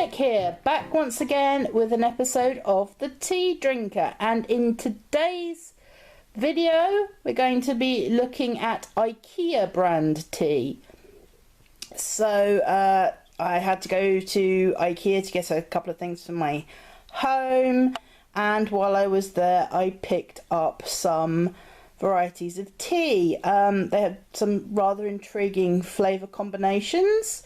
Monic here, back once again with an episode of The Tea Drinker, and in today's video we're going to be looking at Ikea brand tea. So I had to go to Ikea to get a couple of things for my home, and while I was there I picked up some varieties of tea. They had some rather intriguing flavour combinations,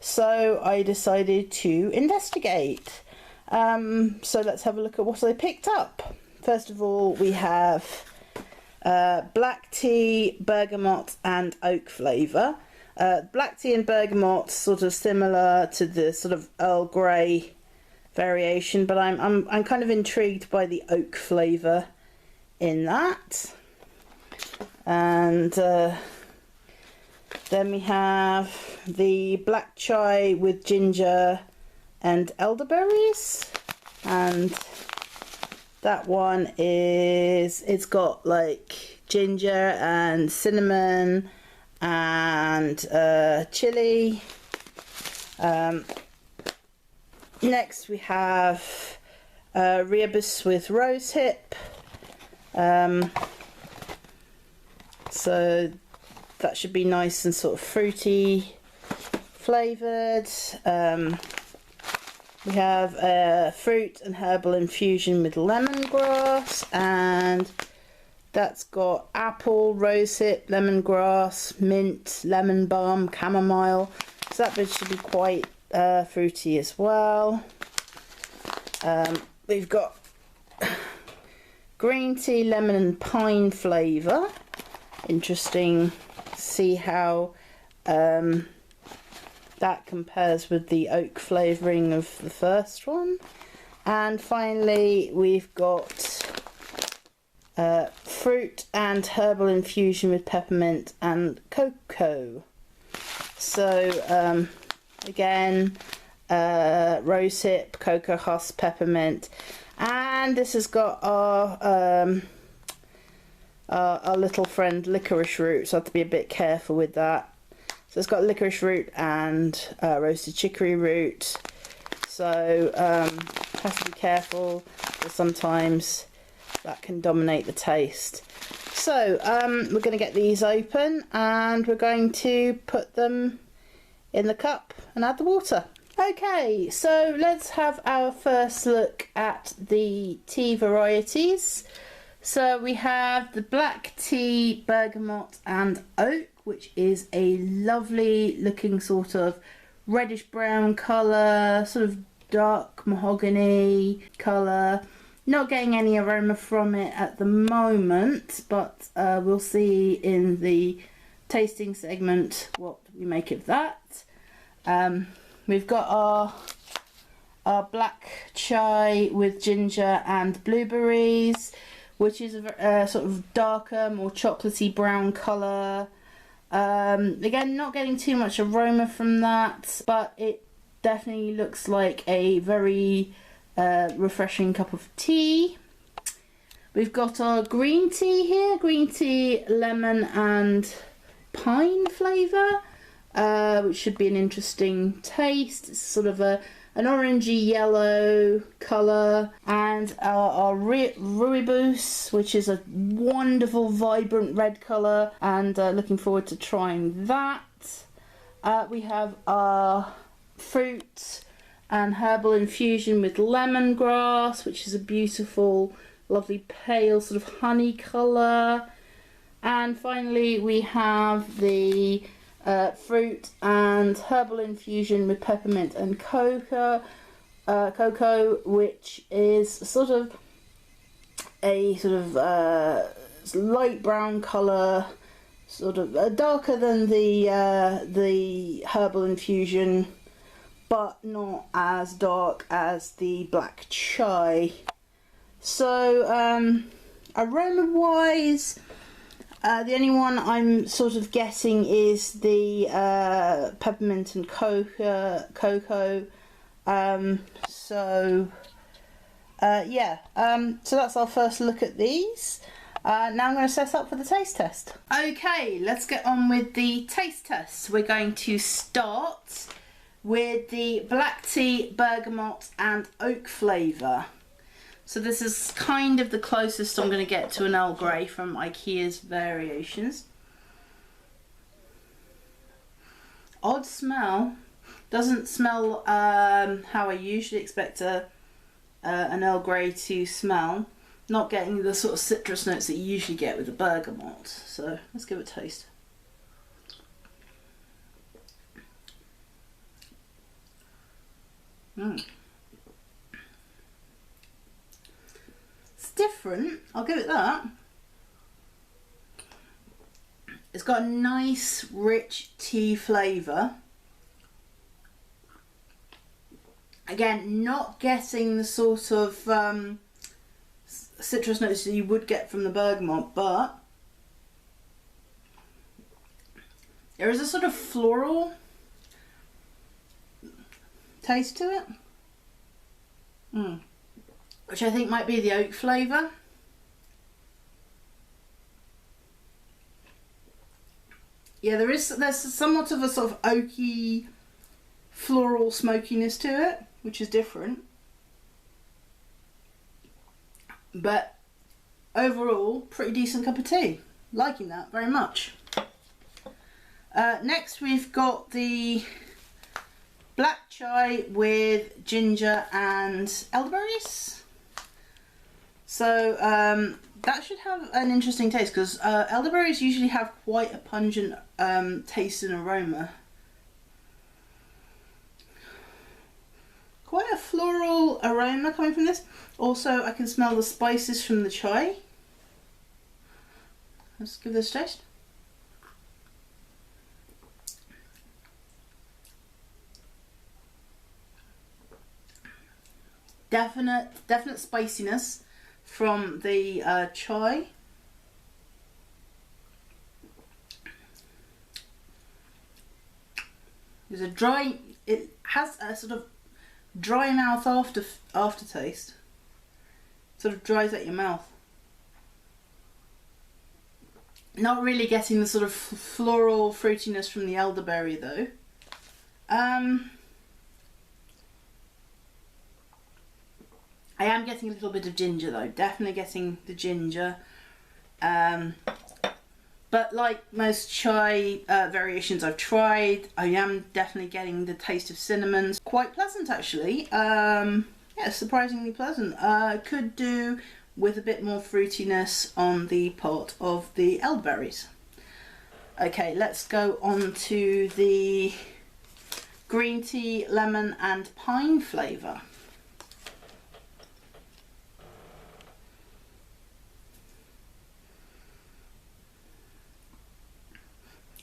so I decided to investigate. So let's have a look at what I picked up. First of all, we have black tea, bergamot and oak flavour. Black tea and bergamot sort of similar to the sort of Earl Grey variation, but I'm kind of intrigued by the oak flavour in that. And then we have the black chai with ginger and elderberries, and that one it's got like ginger and cinnamon and chili. Next we have rooibos with rosehip. So that should be nice and sort of fruity flavoured. We have fruit and herbal infusion with lemongrass, and that's got apple, rosehip, lemongrass, mint, lemon balm, chamomile. So that bit should be quite fruity as well. We've got green tea, lemon and pine flavour. Interesting to see how that compares with the oak flavouring of the first one. And finally we've got fruit and herbal infusion with peppermint and cocoa. So again, rosehip, cocoa husk, peppermint, and this has got our little friend licorice root, so I have to be a bit careful with that. So it's got licorice root and roasted chicory root, so have to be careful because sometimes that can dominate the taste. So we're going to get these open and we're going to put them in the cup and add the water. Okay, so let's have our first look at the tea varieties. So we have the black tea, bergamot and oak, which is a lovely looking sort of reddish brown colour, sort of dark mahogany colour. Not getting any aroma from it at the moment, but we'll see in the tasting segment what we make of that. We've got our black chai with ginger and blueberries, which is a sort of darker, more chocolatey brown colour. Again, not getting too much aroma from that, but it definitely looks like a very refreshing cup of tea. We've got our green tea here, green tea, lemon and pine flavour, which should be an interesting taste. It's sort of an orangey yellow colour. And our rooibos, which is a wonderful vibrant red colour, and looking forward to trying that. We have our fruit and herbal infusion with lemongrass, which is a beautiful, lovely pale sort of honey colour. And finally we have the fruit and herbal infusion with peppermint and cocoa, which is sort of a light brown colour, sort of darker than the herbal infusion, but not as dark as the black chai. So aroma wise, the only one I'm sort of getting is the peppermint and cocoa. So that's our first look at these. Now I'm going to set up for the taste test. Okay, let's get on with the taste test. We're going to start with the black tea, bergamot and oak flavour. So this is kind of the closest I'm going to get to an Earl Grey from Ikea's variations. Odd smell. Doesn't smell how I usually expect an Earl Grey to smell. Not getting the sort of citrus notes that you usually get with the bergamot. So let's give it a taste. It's different, I'll give it that. It's got a nice rich tea flavour. Again, not getting the sort of citrus notes that you would get from the bergamot, but there is a sort of floral taste to it, which I think might be the oak flavour. Yeah, there's somewhat of a sort of oaky floral smokiness to it, which is different. But overall, pretty decent cup of tea. Liking that very much. Next we've got the black chai with ginger and elderberries. So that should have an interesting taste, because elderberries usually have quite a pungent taste and aroma. Quite a floral aroma coming from this. Also, I can smell the spices from the chai. Let's give this a taste. Definite spiciness from the chai. There's a dry. It has a sort of dry mouth aftertaste. Sort of dries out your mouth. Not really getting the sort of floral fruitiness from the elderberry though. I am getting a little bit of ginger though, definitely getting the ginger. But like most chai variations I've tried, I am definitely getting the taste of cinnamon. Quite pleasant actually. Yeah, surprisingly pleasant. Could do with a bit more fruitiness on the part of the elderberries. Okay, let's go on to the green tea, lemon and pine flavour.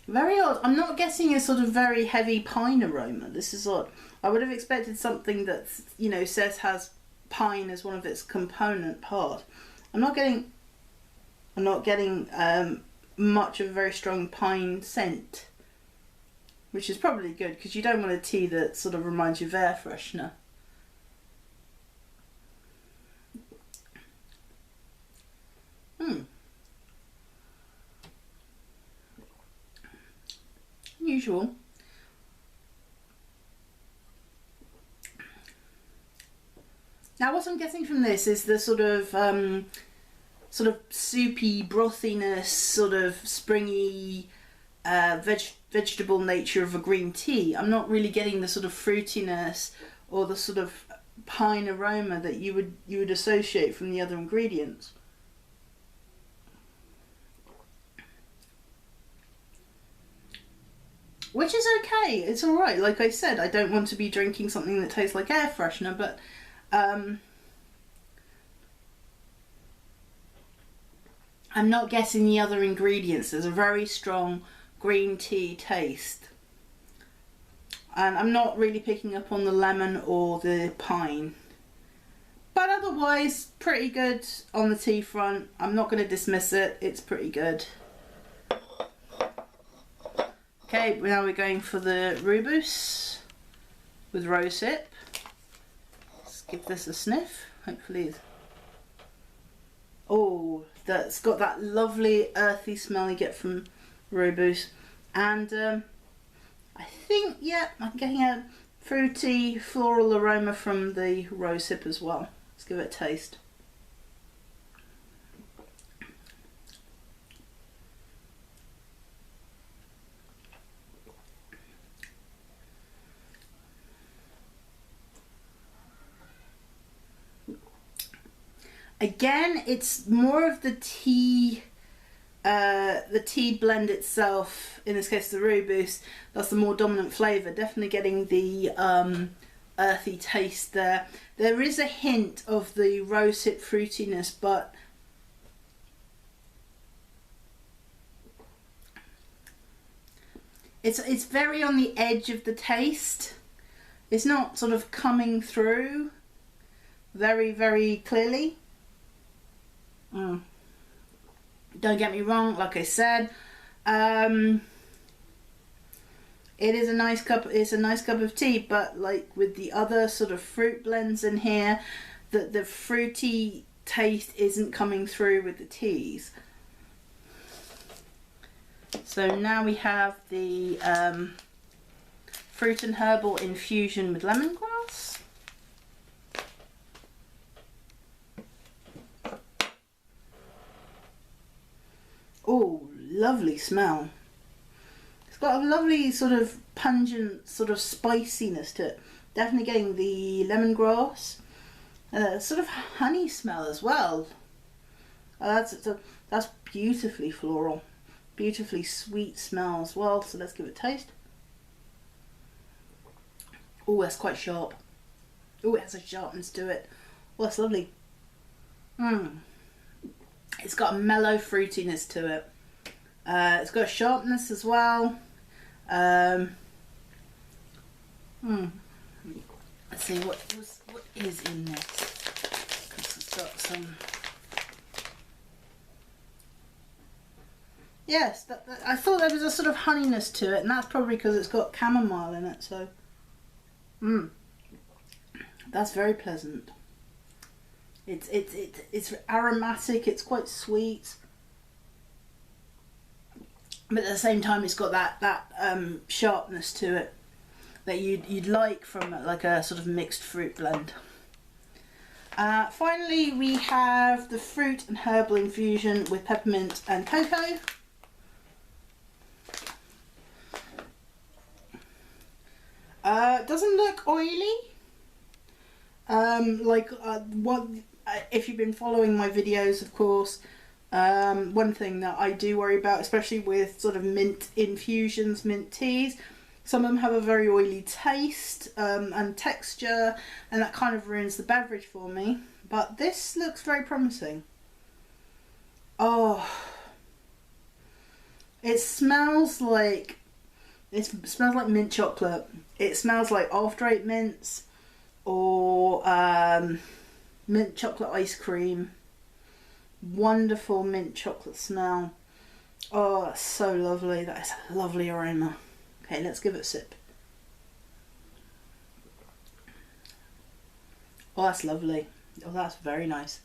Very odd. I'm not getting a sort of very heavy pine aroma. This is odd. I would have expected something that, you know, says has pine as one of its component part. I'm not getting much of a very strong pine scent, which is probably good because you don't want a tea that sort of reminds you of air freshener. Unusual. Now what I'm getting from this is the sort of soupy brothiness, sort of springy vegetable nature of a green tea. I'm not really getting the sort of fruitiness or the sort of pine aroma that you would associate from the other ingredients. Which is okay, it's alright. Like I said, I don't want to be drinking something that tastes like air freshener, but I'm not getting the other ingredients. There's a very strong green tea taste. And I'm not really picking up on the lemon or the pine. But otherwise, pretty good on the tea front. I'm not going to dismiss it, it's pretty good. Okay, now we're going for the Rooibos with rosehip. Let's give this a sniff, hopefully. Oh, that's got that lovely earthy smell you get from Rooibos. And I think, yeah, I'm getting a fruity floral aroma from the rosehip as well. Let's give it a taste. Again, it's more of the tea blend itself, in this case the rooibos, that's the more dominant flavour. Definitely getting the earthy taste there. There is a hint of the rosehip fruitiness, but it's very on the edge of the taste. It's not sort of coming through very, very clearly. Don't get me wrong, like I said, it is a nice cup. It's a nice cup of tea, but like with the other sort of fruit blends in here, the fruity taste isn't coming through with the teas. So now we have the fruit and herbal infusion with lemongrass. Oh, lovely smell. It's got a lovely sort of pungent sort of spiciness to it. Definitely getting the lemongrass. Sort of honey smell as well. That's beautifully floral. Beautifully sweet smell as well. So let's give it a taste. Oh, that's quite sharp. Oh, it has a sharpness to it. Oh, that's lovely. It's got a mellow fruitiness to it. It's got a sharpness as well. Let's see what is in this. Because it's got some. Yes, I thought there was a sort of honeyness to it, and that's probably because it's got chamomile in it. So, that's very pleasant. It's aromatic. It's quite sweet, but at the same time, it's got that sharpness to it that you'd like from like a sort of mixed fruit blend. Finally, we have the fruit and herbal infusion with peppermint and cocoa. Doesn't look oily. If you've been following my videos, of course, one thing that I do worry about, especially with sort of mint infusions, mint teas, some of them have a very oily taste and texture, and that kind of ruins the beverage for me. But this looks very promising. Oh, it smells like mint chocolate. It smells like after eight mints or mint chocolate ice cream. Wonderful mint chocolate smell. Oh, that's so lovely. That is a lovely aroma. Okay, let's give it a sip. Oh, that's lovely. Oh, that's very nice.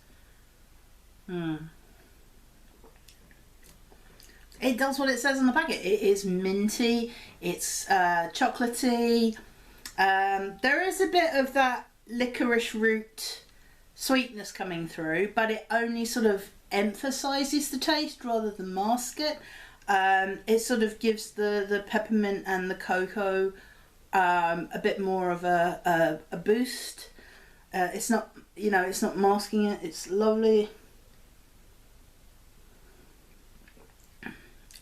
It does what it says on the packet. It is minty. It's chocolatey. There is a bit of that licorice root sweetness coming through, but it only sort of emphasises the taste rather than mask it. It sort of gives the peppermint and the cocoa a bit more of a boost. It's not, it's not masking it. It's lovely.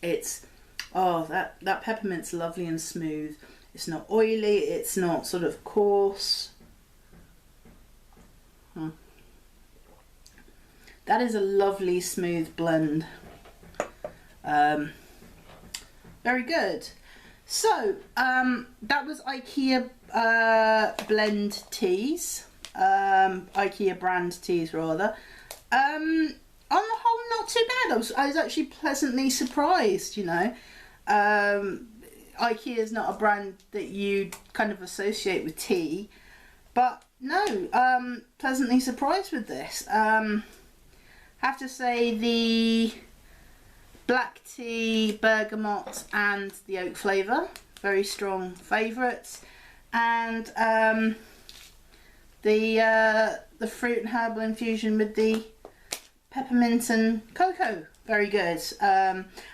It's, oh, that peppermint's lovely and smooth. It's not oily. It's not sort of coarse. That is a lovely smooth blend. Very good. So that was Ikea blend teas, Ikea brand teas rather. On the whole, not too bad. I was actually pleasantly surprised. Ikea is not a brand that you kind of associate with tea, but no, pleasantly surprised with this. Have to say the black tea, bergamot and the oak flavour, very strong favourites. and the fruit and herbal infusion with the peppermint and cocoa. Very good.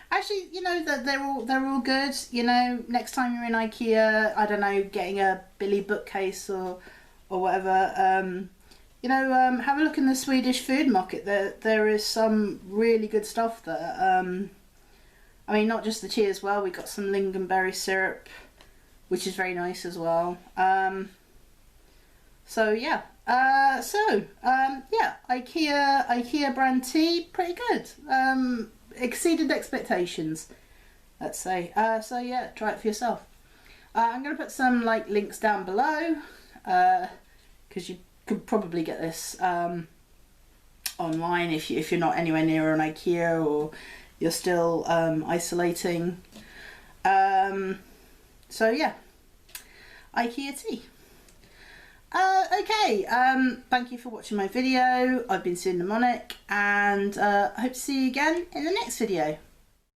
Actually, you know, that they're all good. You know, next time you're in IKEA, I don't know, getting a Billy bookcase or whatever, you know, have a look in the Swedish food market. There is some really good stuff there. I mean, not just the tea as well. We got some lingonberry syrup, which is very nice as well. So yeah. Yeah, IKEA brand tea, pretty good. Exceeded expectations, let's say. So yeah, try it for yourself. I'm going to put some like links down below, because you could probably get this online if you're not anywhere near an IKEA or you're still isolating. So yeah, IKEA tea. Okay, thank you for watching my video. I've been Sue Mnemonic, and I hope to see you again in the next video.